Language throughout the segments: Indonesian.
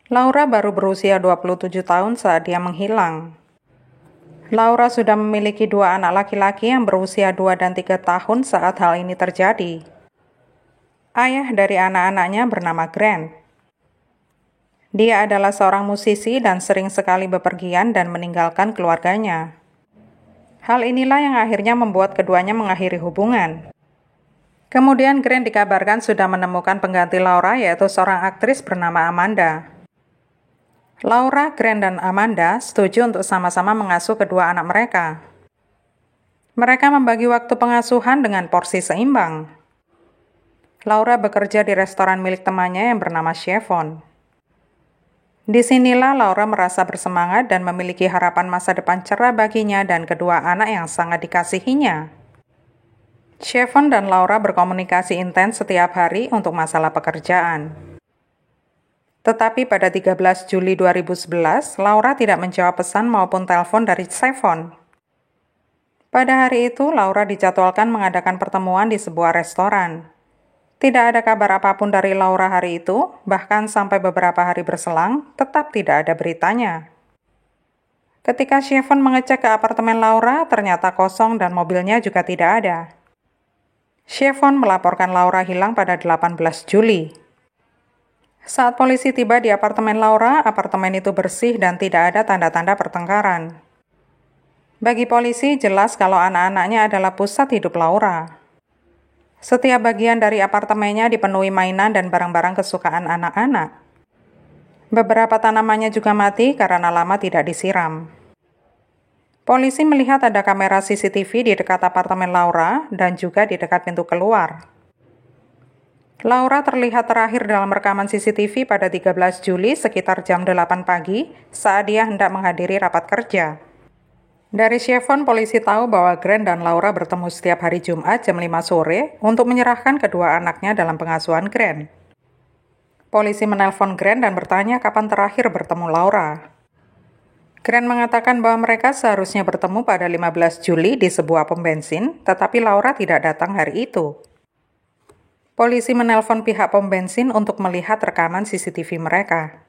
Laura baru berusia 27 tahun saat dia menghilang. Laura sudah memiliki 2 anak laki-laki yang berusia 2 dan 3 tahun saat hal ini terjadi. Ayah dari anak-anaknya bernama Grant. Dia adalah seorang musisi dan sering sekali bepergian dan meninggalkan keluarganya. Hal inilah yang akhirnya membuat keduanya mengakhiri hubungan. Kemudian Grant dikabarkan sudah menemukan pengganti Laura, yaitu seorang aktris bernama Amanda. Laura, Grant, dan Amanda setuju untuk sama-sama mengasuh kedua anak mereka. Mereka membagi waktu pengasuhan dengan porsi seimbang. Laura bekerja di restoran milik temannya yang bernama Chevon. Disinilah Laura merasa bersemangat dan memiliki harapan masa depan cerah baginya dan kedua anak yang sangat dikasihinya. Chevon dan Laura berkomunikasi intens setiap hari untuk masalah pekerjaan. Tetapi pada 13 Juli 2011, Laura tidak menjawab pesan maupun telepon dari Chevon. Pada hari itu, Laura dijadwalkan mengadakan pertemuan di sebuah restoran. Tidak ada kabar apapun dari Laura hari itu, bahkan sampai beberapa hari berselang, tetap tidak ada beritanya. Ketika Chevon mengecek ke apartemen Laura, ternyata kosong dan mobilnya juga tidak ada. Chevon melaporkan Laura hilang pada 18 Juli. Saat polisi tiba di apartemen Laura, apartemen itu bersih dan tidak ada tanda-tanda pertengkaran. Bagi polisi, jelas kalau anak-anaknya adalah pusat hidup Laura. Setiap bagian dari apartemennya dipenuhi mainan dan barang-barang kesukaan anak-anak. Beberapa tanamannya juga mati karena lama tidak disiram. Polisi melihat ada kamera CCTV di dekat apartemen Laura dan juga di dekat pintu keluar. Laura terlihat terakhir dalam rekaman CCTV pada 13 Juli sekitar jam 8 pagi saat dia hendak menghadiri rapat kerja. Dari Chevon, polisi tahu bahwa Grant dan Laura bertemu setiap hari Jumat jam 5 sore untuk menyerahkan kedua anaknya dalam pengasuhan Grant. Polisi menelpon Grant dan bertanya kapan terakhir bertemu Laura. Grant mengatakan bahwa mereka seharusnya bertemu pada 15 Juli di sebuah pom bensin, tetapi Laura tidak datang hari itu. Polisi menelpon pihak pom bensin untuk melihat rekaman CCTV mereka.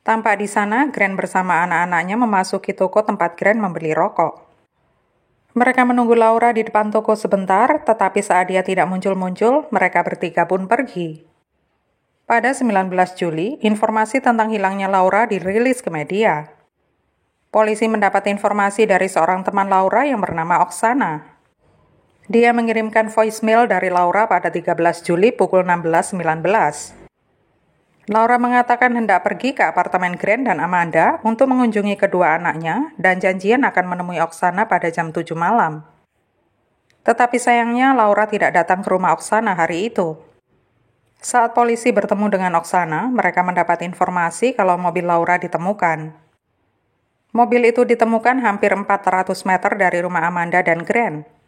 Tampak di sana, Grant bersama anak-anaknya memasuki toko tempat Grant membeli rokok. Mereka menunggu Laura di depan toko sebentar, tetapi saat dia tidak muncul-muncul, mereka bertiga pun pergi. Pada 19 Juli, informasi tentang hilangnya Laura dirilis ke media. Polisi mendapat informasi dari seorang teman Laura yang bernama Oksana. Dia mengirimkan voicemail dari Laura pada 13 Juli pukul 16.19. Laura mengatakan hendak pergi ke apartemen Grant dan Amanda untuk mengunjungi kedua anaknya dan janjian akan menemui Oksana pada jam 7 malam. Tetapi sayangnya Laura tidak datang ke rumah Oksana hari itu. Saat polisi bertemu dengan Oksana, mereka mendapat informasi kalau mobil Laura ditemukan. Mobil itu ditemukan hampir 400 meter dari rumah Amanda dan Grant.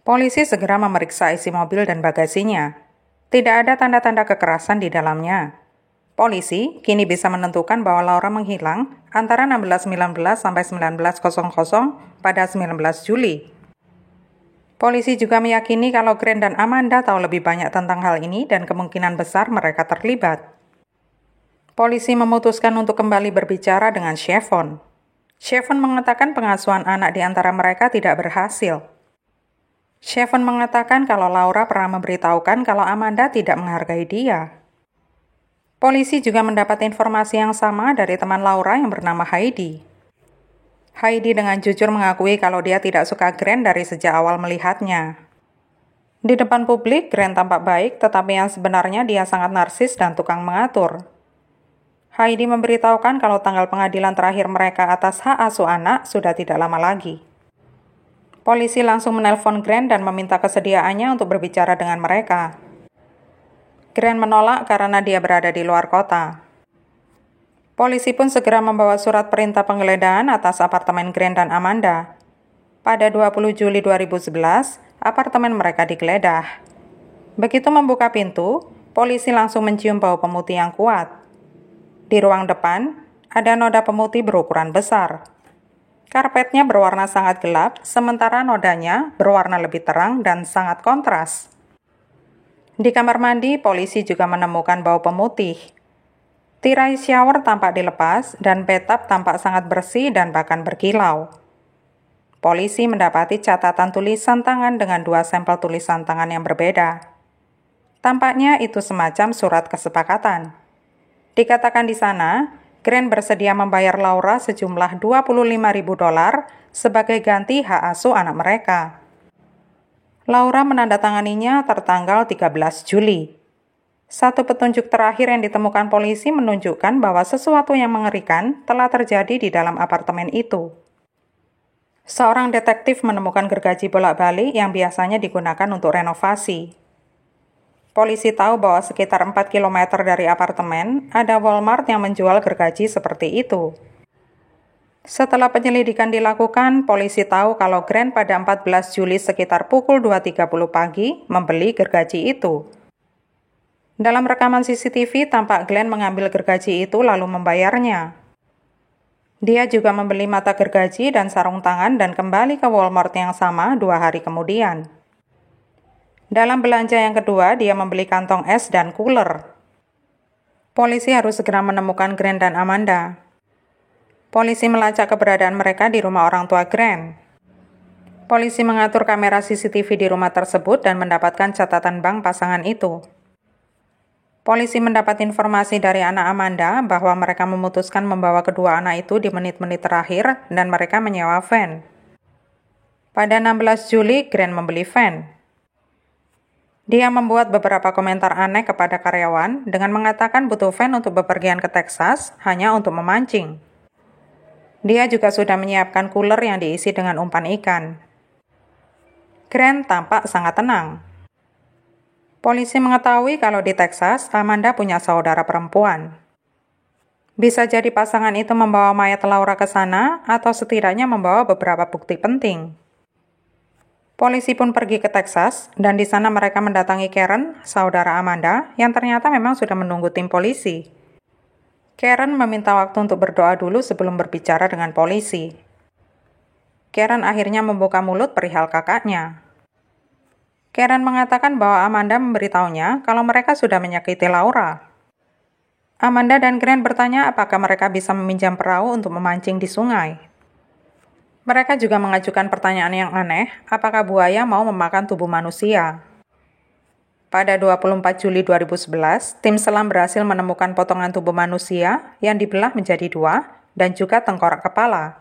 Polisi segera memeriksa isi mobil dan bagasinya. Tidak ada tanda-tanda kekerasan di dalamnya. Polisi kini bisa menentukan bahwa Laura menghilang antara 16.19 sampai 19.00 pada 19 Juli. Polisi juga meyakini kalau Grant dan Amanda tahu lebih banyak tentang hal ini dan kemungkinan besar mereka terlibat. Polisi memutuskan untuk kembali berbicara dengan Chevon. Chevon mengatakan pengasuhan anak di antara mereka tidak berhasil. Chevon mengatakan kalau Laura pernah memberitahukan kalau Amanda tidak menghargai dia. Polisi juga mendapat informasi yang sama dari teman Laura yang bernama Heidi. Heidi dengan jujur mengakui kalau dia tidak suka Grant dari sejak awal melihatnya. Di depan publik, Grant tampak baik, tetapi yang sebenarnya dia sangat narsis dan tukang mengatur. Heidi memberitahukan kalau tanggal pengadilan terakhir mereka atas hak asuh anak sudah tidak lama lagi. Polisi langsung menelpon Grant dan meminta kesediaannya untuk berbicara dengan mereka. Grant menolak karena dia berada di luar kota. Polisi pun segera membawa surat perintah penggeledahan atas apartemen Grant dan Amanda. Pada 20 Juli 2011, apartemen mereka digeledah. Begitu membuka pintu, polisi langsung mencium bau pemutih yang kuat. Di ruang depan, ada noda pemutih berukuran besar. Karpetnya berwarna sangat gelap, sementara nodanya berwarna lebih terang dan sangat kontras. Di kamar mandi, polisi juga menemukan bau pemutih. Tirai shower tampak dilepas dan bathtub tampak sangat bersih dan bahkan berkilau. Polisi mendapati catatan tulisan tangan dengan 2 sampel tulisan tangan yang berbeda. Tampaknya itu semacam surat kesepakatan. Dikatakan di sana, Grant bersedia membayar Laura sejumlah $25.000 sebagai ganti hak asuh anak mereka. Laura menandatanganinya tertanggal 13 Juli. Satu petunjuk terakhir yang ditemukan polisi menunjukkan bahwa sesuatu yang mengerikan telah terjadi di dalam apartemen itu. Seorang detektif menemukan gergaji bolak-balik yang biasanya digunakan untuk renovasi. Polisi tahu bahwa sekitar 4 km dari apartemen ada Walmart yang menjual gergaji seperti itu. Setelah penyelidikan dilakukan, polisi tahu kalau Grant pada 14 Juli sekitar pukul 2.30 pagi membeli gergaji itu. Dalam rekaman CCTV, tampak Glenn mengambil gergaji itu lalu membayarnya. Dia juga membeli mata gergaji dan sarung tangan dan kembali ke Walmart yang sama 2 hari kemudian. Dalam belanja yang kedua, dia membeli kantong es dan cooler. Polisi harus segera menemukan Grant dan Amanda. Polisi melacak keberadaan mereka di rumah orang tua Grant. Polisi mengatur kamera CCTV di rumah tersebut dan mendapatkan catatan bank pasangan itu. Polisi mendapat informasi dari anak Amanda bahwa mereka memutuskan membawa kedua anak itu di menit-menit terakhir dan mereka menyewa van. Pada 16 Juli, Grant membeli van. Dia membuat beberapa komentar aneh kepada karyawan dengan mengatakan butuh van untuk bepergian ke Texas hanya untuk memancing. Dia juga sudah menyiapkan cooler yang diisi dengan umpan ikan. Grant tampak sangat tenang. Polisi mengetahui kalau di Texas, Amanda punya saudara perempuan. Bisa jadi pasangan itu membawa mayat Laura ke sana atau setidaknya membawa beberapa bukti penting. Polisi pun pergi ke Texas dan di sana mereka mendatangi Karen, saudara Amanda, yang ternyata memang sudah menunggu tim polisi. Karen meminta waktu untuk berdoa dulu sebelum berbicara dengan polisi. Karen akhirnya membuka mulut perihal kakaknya. Karen mengatakan bahwa Amanda memberitahunya kalau mereka sudah menyakiti Laura. Amanda dan Grant bertanya apakah mereka bisa meminjam perahu untuk memancing di sungai. Mereka juga mengajukan pertanyaan yang aneh, apakah buaya mau memakan tubuh manusia. Pada 24 Juli 2011, tim selam berhasil menemukan potongan tubuh manusia yang dibelah menjadi 2 dan juga tengkorak kepala.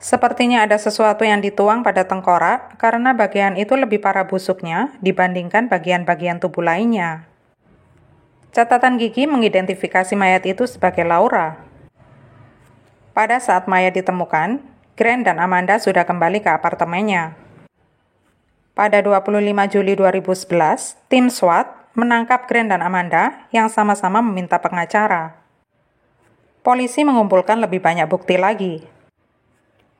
Sepertinya ada sesuatu yang dituang pada tengkorak karena bagian itu lebih parah busuknya dibandingkan bagian-bagian tubuh lainnya. Catatan gigi mengidentifikasi mayat itu sebagai Laura. Pada saat mayat ditemukan, Grant dan Amanda sudah kembali ke apartemennya. Pada 25 Juli 2011, tim SWAT menangkap Grant dan Amanda yang sama-sama meminta pengacara. Polisi mengumpulkan lebih banyak bukti lagi.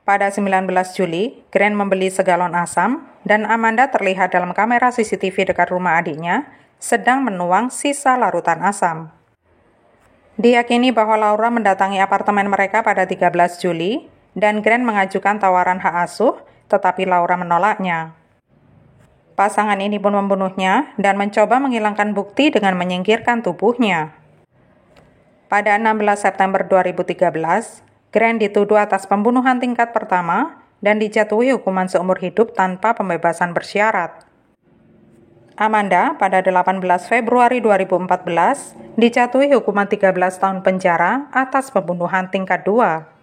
Pada 19 Juli, Grant membeli segalon asam dan Amanda terlihat dalam kamera CCTV dekat rumah adiknya sedang menuang sisa larutan asam. Diyakini bahwa Laura mendatangi apartemen mereka pada 13 Juli dan Grant mengajukan tawaran hak asuh, tetapi Laura menolaknya. Pasangan ini pun membunuhnya dan mencoba menghilangkan bukti dengan menyingkirkan tubuhnya. Pada 16 September 2013, Grant dituduh atas pembunuhan tingkat pertama dan dijatuhi hukuman seumur hidup tanpa pembebasan bersyarat. Amanda pada 18 Februari 2014 dijatuhi hukuman 13 tahun penjara atas pembunuhan tingkat 2.